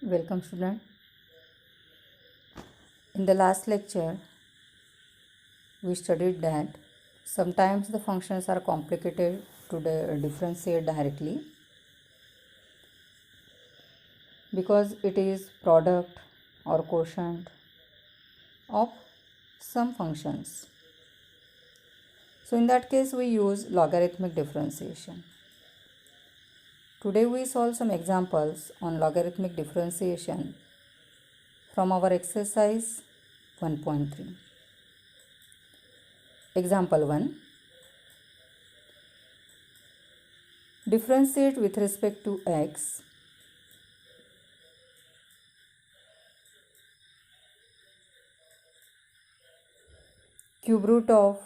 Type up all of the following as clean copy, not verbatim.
Welcome student. In the last lecture we studied that sometimes the functions are complicated to differentiate directly because it is product or quotient of some functions. So in that case we use logarithmic differentiation. Today we solve some examples on logarithmic differentiation from our exercise 1.3. Example 1. Differentiate with respect to x cube root of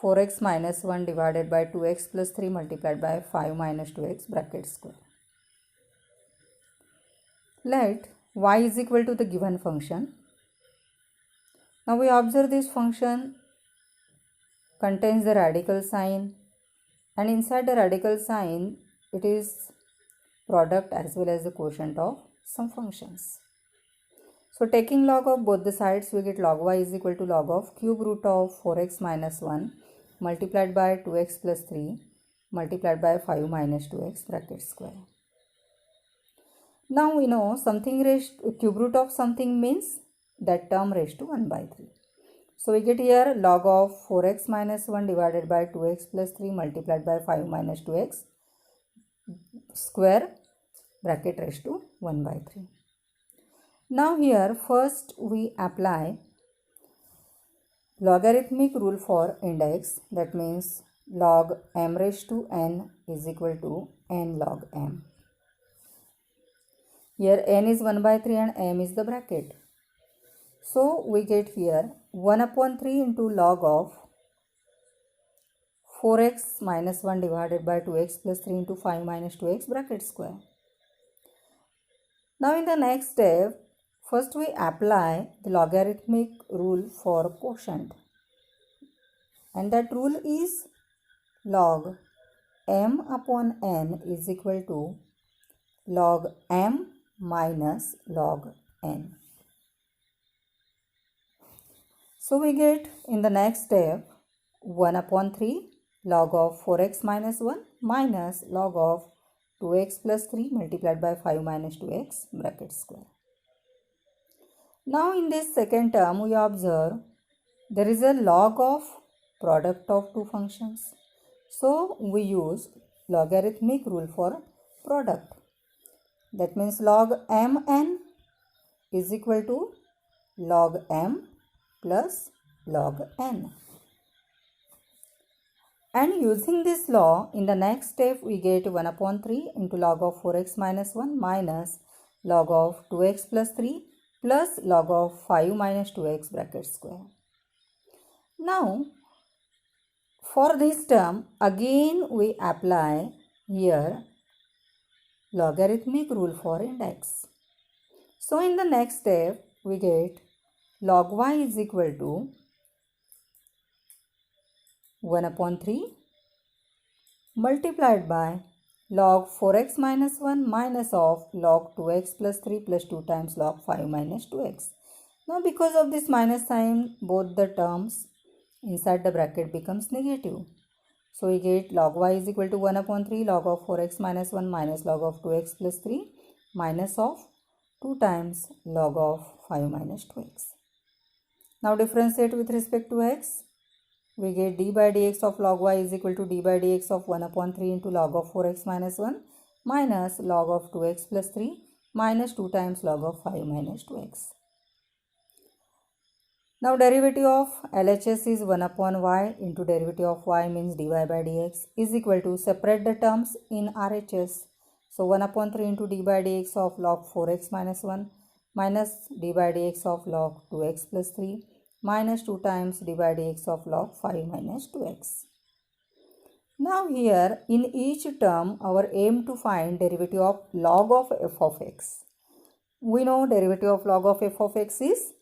4x minus 1 divided by 2x plus 3 multiplied by 5 minus 2x bracket square. Let y is equal to the given function. Now we observe this function contains the radical sign, and inside the radical sign it is product as well as the quotient of some functions. So taking log of both the sides, we get log y is equal to log of cube root of 4x minus 1 multiplied by 2x plus 3 multiplied by 5 minus 2x bracket square. Now we know something raised cube root of something means that term raised to 1 by 3. So we get here log of 4x minus 1 divided by 2x plus 3 multiplied by 5 minus 2x square bracket raised to 1 by 3. Now here first we apply logarithmic rule for index, that means log m raised to n is equal to n log m. Here n is 1 by 3 and m is the bracket. So we get here 1 upon 3 into log of 4x minus 1 divided by 2x plus 3 into 5 minus 2x bracket square. Now in the next step, first we apply the logarithmic rule for quotient, and that rule is log m upon n is equal to log m minus log n. So we get in the next step 1 upon 3 log of 4x minus 1 minus log of 2x plus 3 multiplied by 5 minus 2x bracket square. Now in this second term we observe there is a log of product of two functions. So we use logarithmic rule for product. That means log mn is equal to log m plus log n. And using this law, in the next step we get 1 upon 3 into log of 4x minus 1 minus log of 2x plus 3 plus log of 5 minus 2x bracket square. Now for this term again we apply here logarithmic rule for index. So in the next step we get log y is equal to 1 upon 3 multiplied by log 4x minus 1 minus of log 2x plus 3 plus 2 times log 5 minus 2x. Now because of this minus sign, both the terms inside the bracket becomes negative. So we get log y is equal to 1 upon 3 log of 4x minus 1 minus log of 2x plus 3 minus of 2 times log of 5 minus 2x. Now differentiate with respect to x. We get d by dx of log y is equal to d by dx of 1 upon 3 into log of 4x minus 1 minus log of 2x plus 3 minus 2 times log of 5 minus 2x. Now derivative of LHS is 1 upon y into derivative of y means dy by dx is equal to separate the terms in RHS. So 1 upon 3 into d by dx of log 4x minus 1 minus d by dx of log 2x plus 3 minus 2 times d by dx of log 5 minus 2x. Now here in each term our aim to find derivative of log of f of x. We know derivative of log of f of x is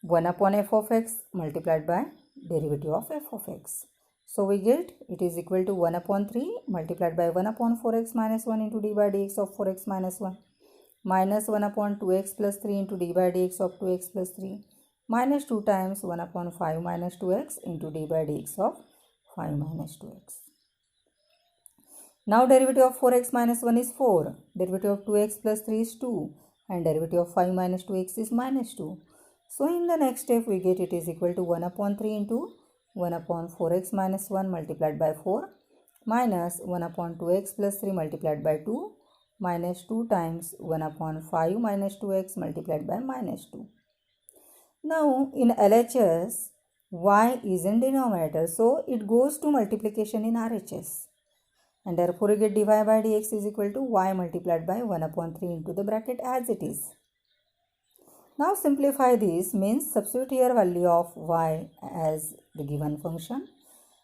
1 upon f of x multiplied by derivative of f of x. So we get it is equal to 1 upon 3 multiplied by 1 upon 4x minus 1 into d by dx of 4x minus 1 minus 1 upon 2x plus 3 into d by dx of 2x plus 3 minus 2 times 1 upon 5 minus 2x into d by dx of 5 minus 2x. Now derivative of 4x minus 1 is 4, derivative of 2x plus 3 is 2 and derivative of 5 minus 2x is minus 2. So in the next step we get it is equal to 1 upon 3 into 1 upon 4x minus 1 multiplied by 4 minus 1 upon 2x plus 3 multiplied by 2 minus 2 times 1 upon 5 minus 2x multiplied by minus 2. Now in LHS, y is in denominator, so it goes to multiplication in RHS. And therefore we get dy by dx is equal to y multiplied by 1 upon 3 into the bracket as it is. Now simplify this, means substitute here value of y as the given function.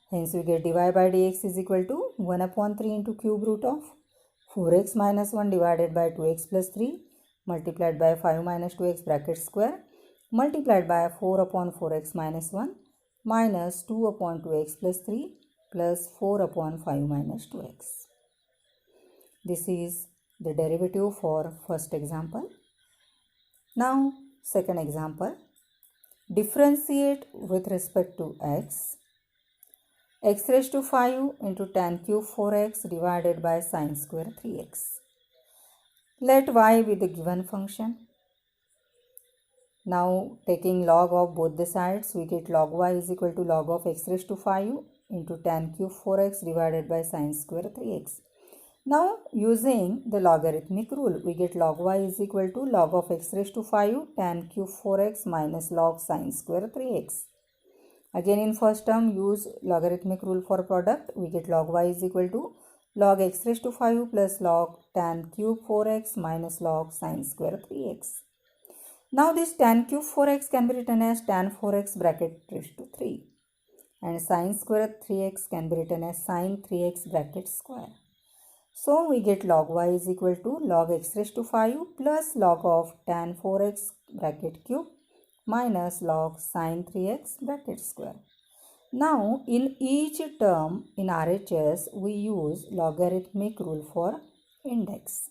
Hence we get dy by dx is equal to 1 upon 3 into cube root of 4x minus 1 divided by 2x plus 3 multiplied by 5 minus 2x bracket square multiplied by 4 upon 4x minus 1 minus 2 upon 2x plus 3 plus 4 upon 5 minus 2x. This is the derivative for first example. Now second example, differentiate with respect to x raised to 5 into tan cube 4x divided by sin square 3x. Let y be the given function. Now taking log of both the sides, we get log y is equal to log of x raised to 5 into tan cube 4x divided by sin square 3x. Now using the logarithmic rule, we get log y is equal to log of x raised to 5 tan cube 4x minus log sin square 3x. Again in first term use logarithmic rule for product, we get log y is equal to log x raised to 5 plus log tan cube 4x minus log sin square 3x. Now this tan cube 4x can be written as tan 4x bracket raised to 3 and sin square 3x can be written as sin 3x bracket square. So we get log y is equal to log x raised to 5 plus log of tan 4x bracket cube minus log sin 3x bracket square. Now in each term in RHS we use logarithmic rule for index.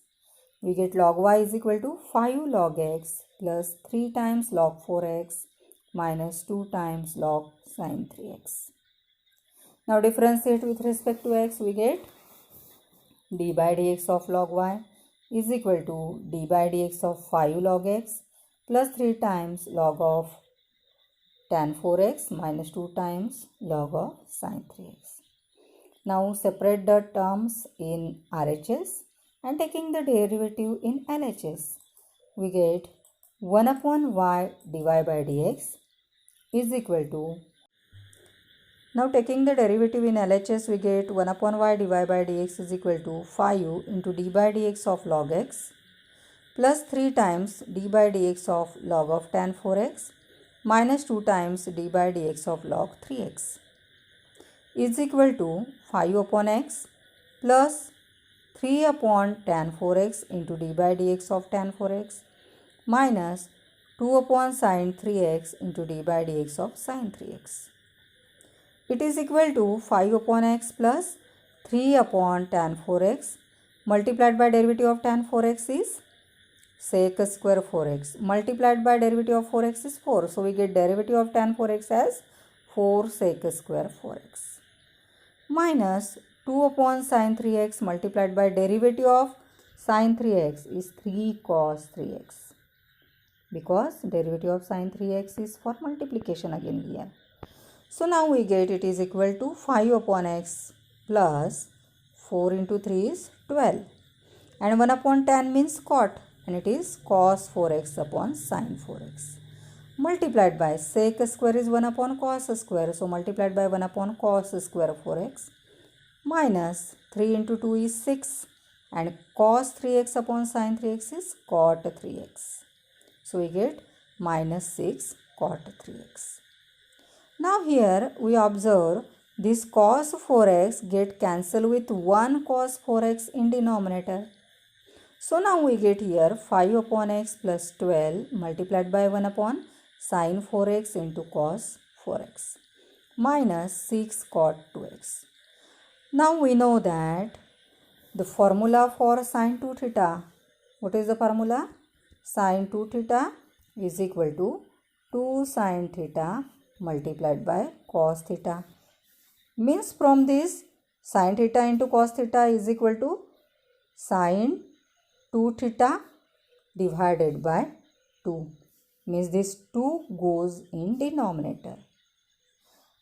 We get log y is equal to 5 log x plus 3 times log 4x minus 2 times log sin 3x. Now differentiate with respect to x, we get d by dx of log y is equal to d by dx of 5 log x plus 3 times log of tan 4x minus 2 times log of sin 3x. Now separate the terms in RHS and taking the derivative in LHS, we get 1 upon y dy by dx is equal to, now taking the derivative in LHS, we get 1 upon y dy by dx is equal to 5 into d by dx of log x plus 3 times d by dx of log of tan 4x minus 2 times d by dx of log 3x is equal to 5 upon x plus 3 upon tan 4x into d by dx of tan 4x minus 2 upon sin 3x into d by dx of sin 3x. It is equal to 5 upon x plus 3 upon tan 4x multiplied by derivative of tan 4x is sec square 4x multiplied by derivative of 4x is 4. So we get derivative of tan 4x as 4 sec square 4x minus 2 upon sin 3x multiplied by derivative of sin 3x is 3 cos 3x, because derivative of sin 3x is for multiplication again here. So now we get it is equal to 5 upon x plus 4 into 3 is 12 and 1 upon tan means cot and it is cos 4x upon sin 4x multiplied by sec square is 1 upon cos square, so multiplied by 1 upon cos square 4x minus 3 into 2 is 6 and cos 3x upon sin 3x is cot 3x. So we get minus 6 cot 3x. Now here we observe this cos 4x get cancelled with 1 cos 4x in denominator. So now we get here 5 upon x plus 12 multiplied by 1 upon sin 4x into cos 4x minus 6 cot 2x. Now we know that the formula for sin 2 theta What is the formula? Sin 2 theta is equal to 2 sin theta multiplied by cos theta. Means from this, sin theta into cos theta is equal to sin 2 theta divided by 2. Means this 2 goes in denominator.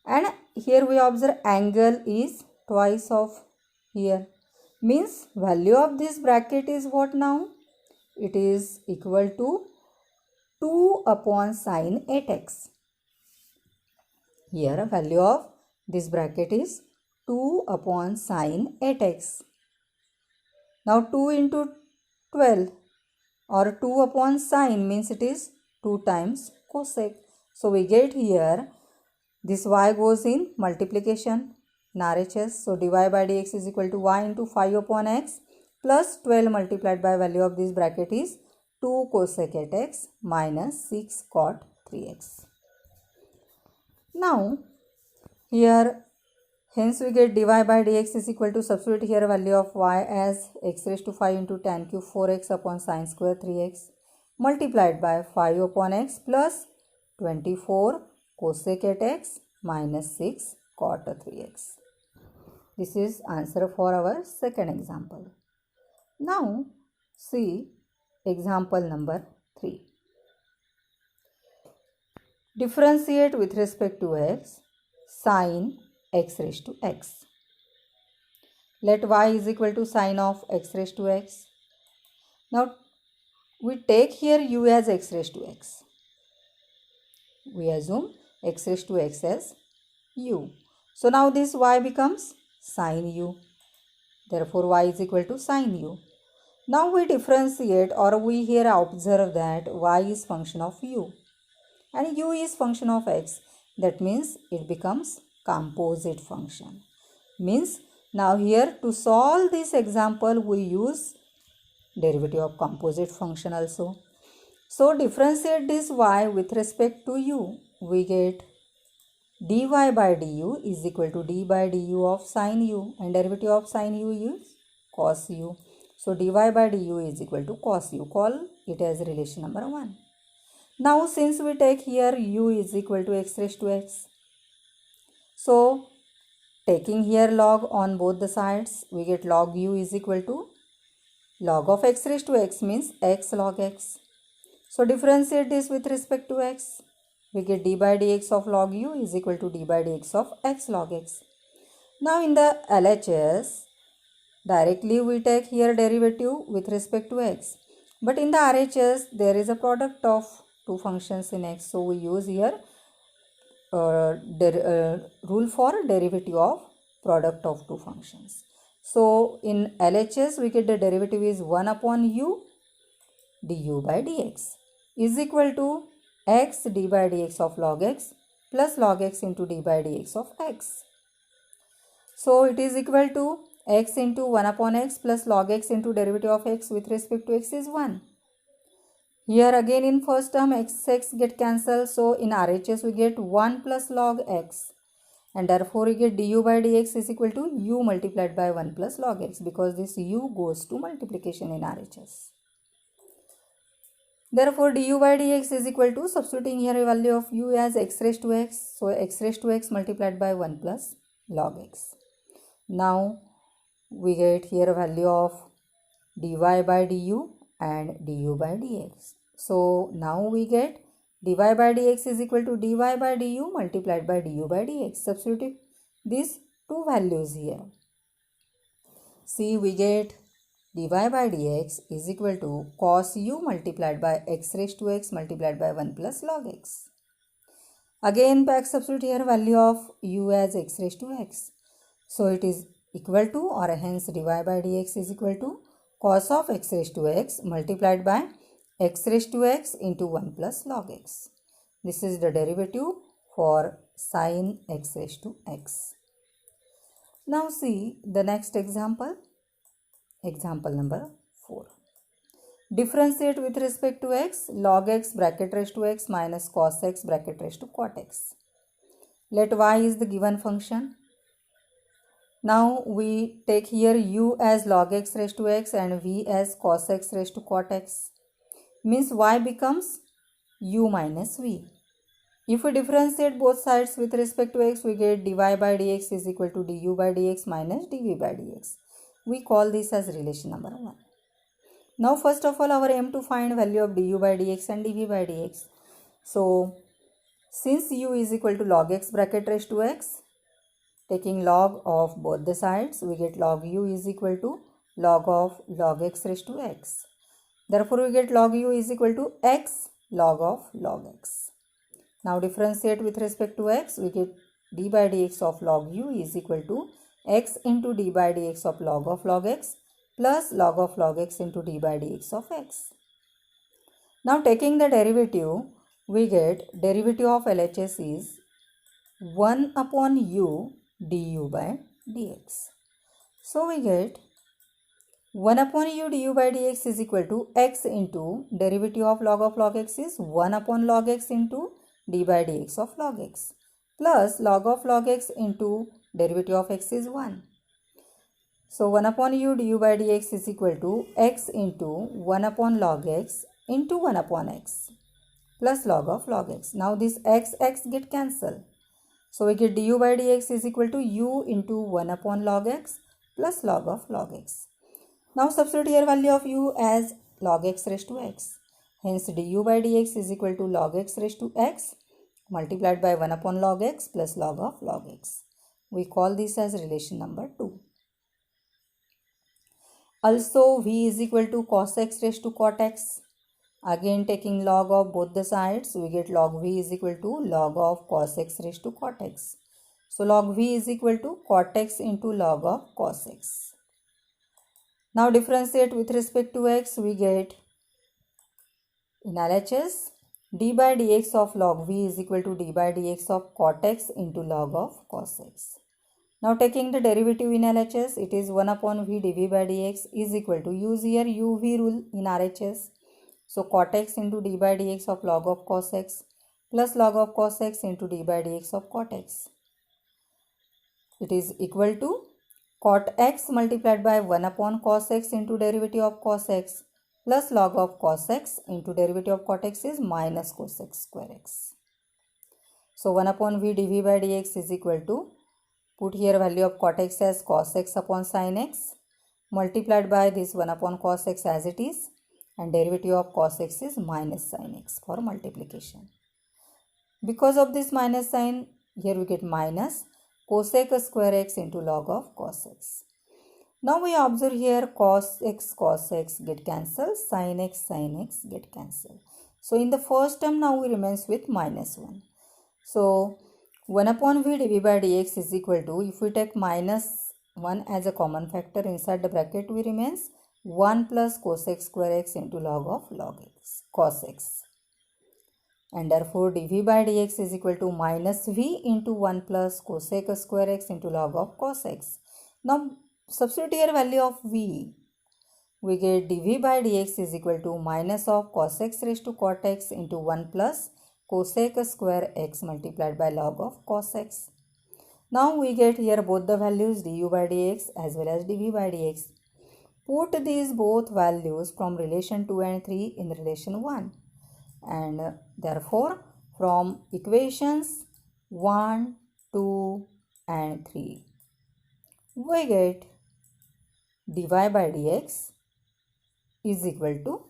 And here we observe angle is twice of here. Means value of this bracket is what now? It is equal to 2 upon sin 8x. Here value of this bracket is 2 upon sin 8x. Now 2 into 12 or 2 upon sin means it is 2 times cosec. So we get here this y goes in multiplication in RHS. So dy by dx is equal to y into 5 upon x plus 12 multiplied by value of this bracket is 2 cosec 8x minus 6 cot 3x. Now here hence we get dy by dx is equal to, substitute here value of y as x raised to 5 into tan cube 4x upon sin square 3x multiplied by 5 upon x plus 24 cosec 8x minus 6 cot 3x. This is answer for our second example. Now see example number 3. Differentiate with respect to x sin x raised to x. Let y is equal to sin of x raised to x. Now we take here u as x raised to x. We assume x raised to x as u. So now this y becomes sin u. Therefore y is equal to sin u. Now we differentiate, or we here observe that y is function of u and u is function of x. That means it becomes composite function. Means now here to solve this example we use derivative of composite function also. So differentiate this y with respect to u. We get dy by du is equal to d by du of sin u, and derivative of sin u is cos u. So dy by du is equal to cos u. Call it as relation number 1. Now since we take here u is equal to x raised to x, so taking here log on both the sides, we get log u is equal to log of x raised to x means x log x. So differentiate this with respect to x. We get d by dx of log u is equal to d by dx of x log x. Now in the LHS, directly we take here derivative with respect to x. But in the RHS, there is a product of two functions in x. So we use here rule for derivative of product of two functions. So in LHS, we get the derivative is 1 upon u du by dx is equal to x d by dx of log x plus log x into d by dx of x. So it is equal to x into 1 upon x plus log x into derivative of x with respect to x is 1. Here again in first term x get cancelled. So in RHS we get 1 plus log x, and therefore we get du by dx is equal to u multiplied by 1 plus log x, because this u goes to multiplication in RHS. Therefore du by dx is equal to, substituting here a value of u as x raised to x. So x raised to x multiplied by 1 plus log x. Now we get here a value of dy by du and du by dx. So now we get dy by dx is equal to dy by du multiplied by du by dx. Substitute these two values here. See, we get dy by dx is equal to cos u multiplied by x raised to x multiplied by 1 plus log x. Again back substitute here value of u as x raised to x. So it is equal to, or hence dy by dx is equal to cos of x raised to x multiplied by x raised to x into 1 plus log x. This is the derivative for sin x raised to x. Now see the next example, example number 4. Differentiate with respect to x log x bracket raised to x minus cos x bracket raised to cot x. Let y is the given function. Now we take here u as log x raised to x and v as cos x raised to cot x. Means y becomes u minus v. If we differentiate both sides with respect to x, we get dy by dx is equal to du by dx minus dv by dx. We call this as relation number 1. Now first of all, our aim to find value of du by dx and dv by dx. So since u is equal to log x bracket raised to x, taking log of both the sides, we get log u is equal to log of log x raised to x. Therefore, we get log u is equal to x log of log x. Now differentiate with respect to x, we get d by dx of log u is equal to x into d by dx of log x plus log of log x into d by dx of x. Now taking the derivative, we get derivative of LHS is 1 upon u du by dx. So we get 1 upon u du by dx is equal to x into derivative of log x is 1 upon log x into d by dx of log x plus log of log x into derivative of x is 1. So 1 upon u du by dx is equal to x into 1 upon log x into 1 upon x plus log of log x. Now this x get cancelled. So we get du by dx is equal to u into 1 upon log x plus log of log x. Now substitute here value of u as log x raised to x. Hence du by dx is equal to log x raised to x multiplied by 1 upon log x plus log of log x. We call this as relation number 2. Also v is equal to cos x raised to cot x. Again taking log of both the sides, we get log v is equal to log of cos x raised to cot x. So log v is equal to cot x into log of cos x. Now differentiate with respect to x, we get in LHS d by dx of log v is equal to d by dx of cot x into log of cos x. Now taking the derivative in LHS, it is 1 upon v dv by dx is equal to, use here uv rule in RHS. So cot x into d by dx of log of cos x plus log of cos x into d by dx of cot x. It is equal to cot x multiplied by 1 upon cos x into derivative of cos x plus log of cos x into derivative of cot x is minus cos x square x. So 1 upon v dv by dx is equal to, put here value of cot x as cos x upon sin x multiplied by this 1 upon cos x as it is, and derivative of cos x is minus sin x for multiplication. Because of this minus sign, here we get minus cosec square x into log of cos x. Now we observe here cos x get cancelled, sin x get cancelled. So in the first term now we remains with minus 1. So 1 upon v dv by dx is equal to, if we take minus 1 as a common factor inside the bracket, we remains 1 plus cosec square x into log of log x cos x. And therefore dv by dx is equal to minus v into 1 plus cosec square x into log of cos x. Now substitute here value of v. We get dv by dx is equal to minus of cos x raised to cot x into 1 plus cosec square x multiplied by log of cos x. Now we get here both the values du by dx as well as dv by dx. Put these both values from relation 2 and 3 in relation 1. And therefore from equations 1, 2 and 3, we get dy by dx is equal to,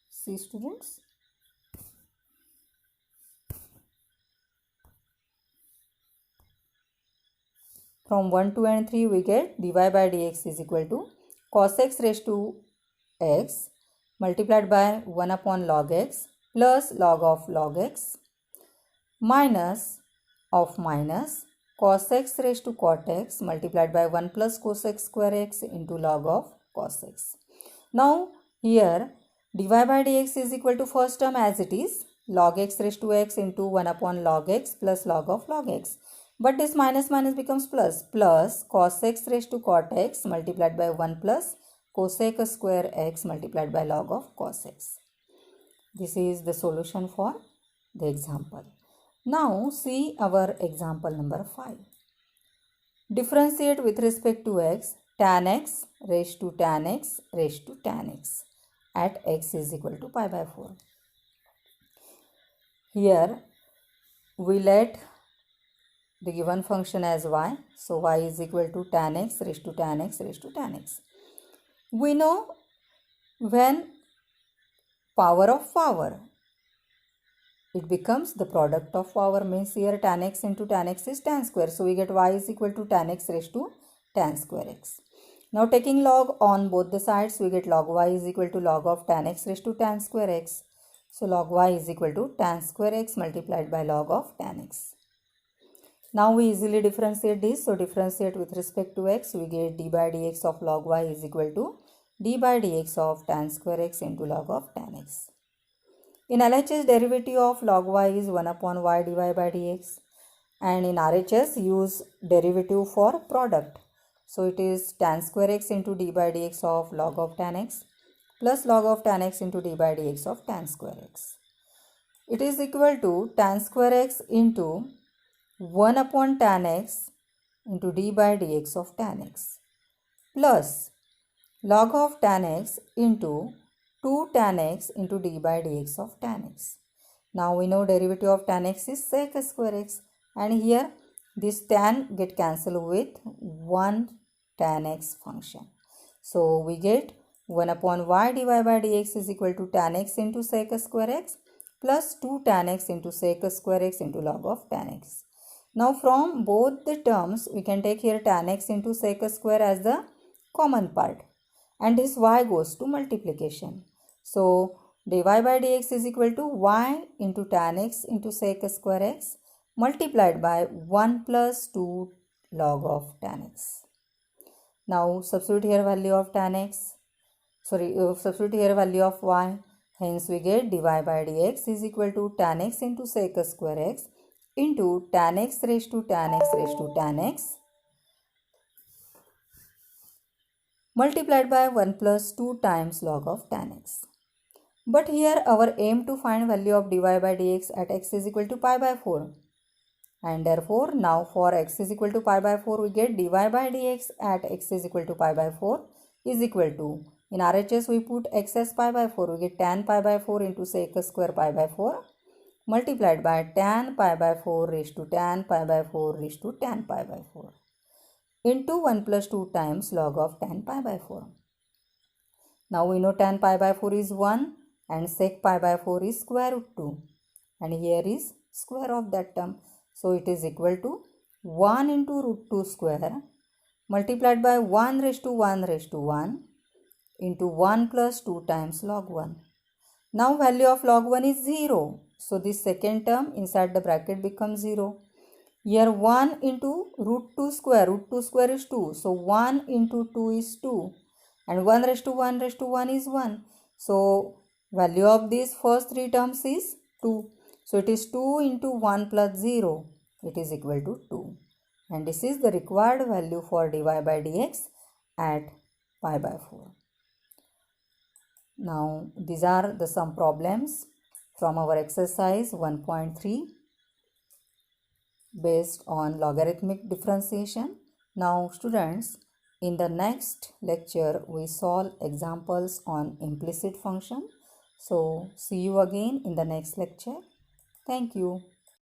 see students, from 1, 2 and 3 we get dy by dx is equal to cos x raised to x multiplied by 1 upon log x plus log of log x minus of minus cos x raised to cot x multiplied by 1 plus cosec square x into log of cos x. Now here dy by dx is equal to first term as it is, log x raised to x into 1 upon log x plus log of log x. But this minus becomes plus, plus cos x raised to cot x multiplied by 1 plus cosec square x multiplied by log of cos x. This is the solution for the example. Now see our example number 5. Differentiate with respect to x tan x raised to tan x raised to tan x at x is equal to pi by 4. Here we let the given function as y. So y is equal to tan x raised to tan x raised to tan x. We know when power of power, it becomes the product of power, means here tan x into tan x is tan square. So we get y is equal to tan x raised to tan square x. Now taking log on both the sides, we get log y is equal to log of tan x raised to tan square x. So log y is equal to tan square x multiplied by log of tan x. Now we easily differentiate this. So differentiate with respect to x, we get d by dx of log y is equal to d by dx of tan square x into log of tan x. In LHS, derivative of log y is 1 upon y dy by dx, and in RHS use derivative for product. So it is tan square x into d by dx of log of tan x plus log of tan x into d by dx of tan square x. It is equal to tan square x into 1 upon tan x into d by dx of tan x plus log of tan x into 2 tan x into d by dx of tan x. Now we know derivative of tan x is sec square x, and here this tan get cancelled with 1 tan x function. So we get 1 upon y dy by dx is equal to tan x into sec square x plus 2 tan x into sec square x into log of tan x. Now from both the terms we can take here tan x into sec square as the common part, and this y goes to multiplication. So dy by dx is equal to y into tan x into sec square x multiplied by 1 plus 2 log of tan x. Now substitute here value of tan x, substitute here value of y. Hence we get dy by dx is equal to tan x into sec square x into tan x raised to tan x raised to tan x multiplied by 1 plus 2 times log of tan x. But here our aim to find value of dy by dx at x is equal to pi by 4. And therefore now for x is equal to pi by 4 we get dy by dx at x is equal to pi by 4 is equal to, in RHS we put x as pi by 4, we get tan pi by 4 into sec square pi by 4 multiplied by tan pi by 4 raised to tan pi by 4 raised to tan pi by 4 into 1 plus 2 times log of tan pi by 4. Now we know tan pi by 4 is 1 and sec pi by 4 is square root 2, and here is square of that term. So it is equal to 1 into root 2 square multiplied by 1 raised to 1 raised to 1 into 1 plus 2 times log 1. Now value of log 1 is 0. So this second term inside the bracket becomes 0. Here 1 into root 2 square is 2. So 1 into 2 is 2. And 1 raised to 1 raised to 1 is 1. So value of these first three terms is 2. So it is 2 into 1 plus 0. It is equal to 2. And this is the required value for dy by dx at pi by 4. Now these are the some problems from our exercise 1.3 based on logarithmic differentiation. Now students, in the next lecture we solve examples on implicit function. So see you again in the next lecture. Thank you.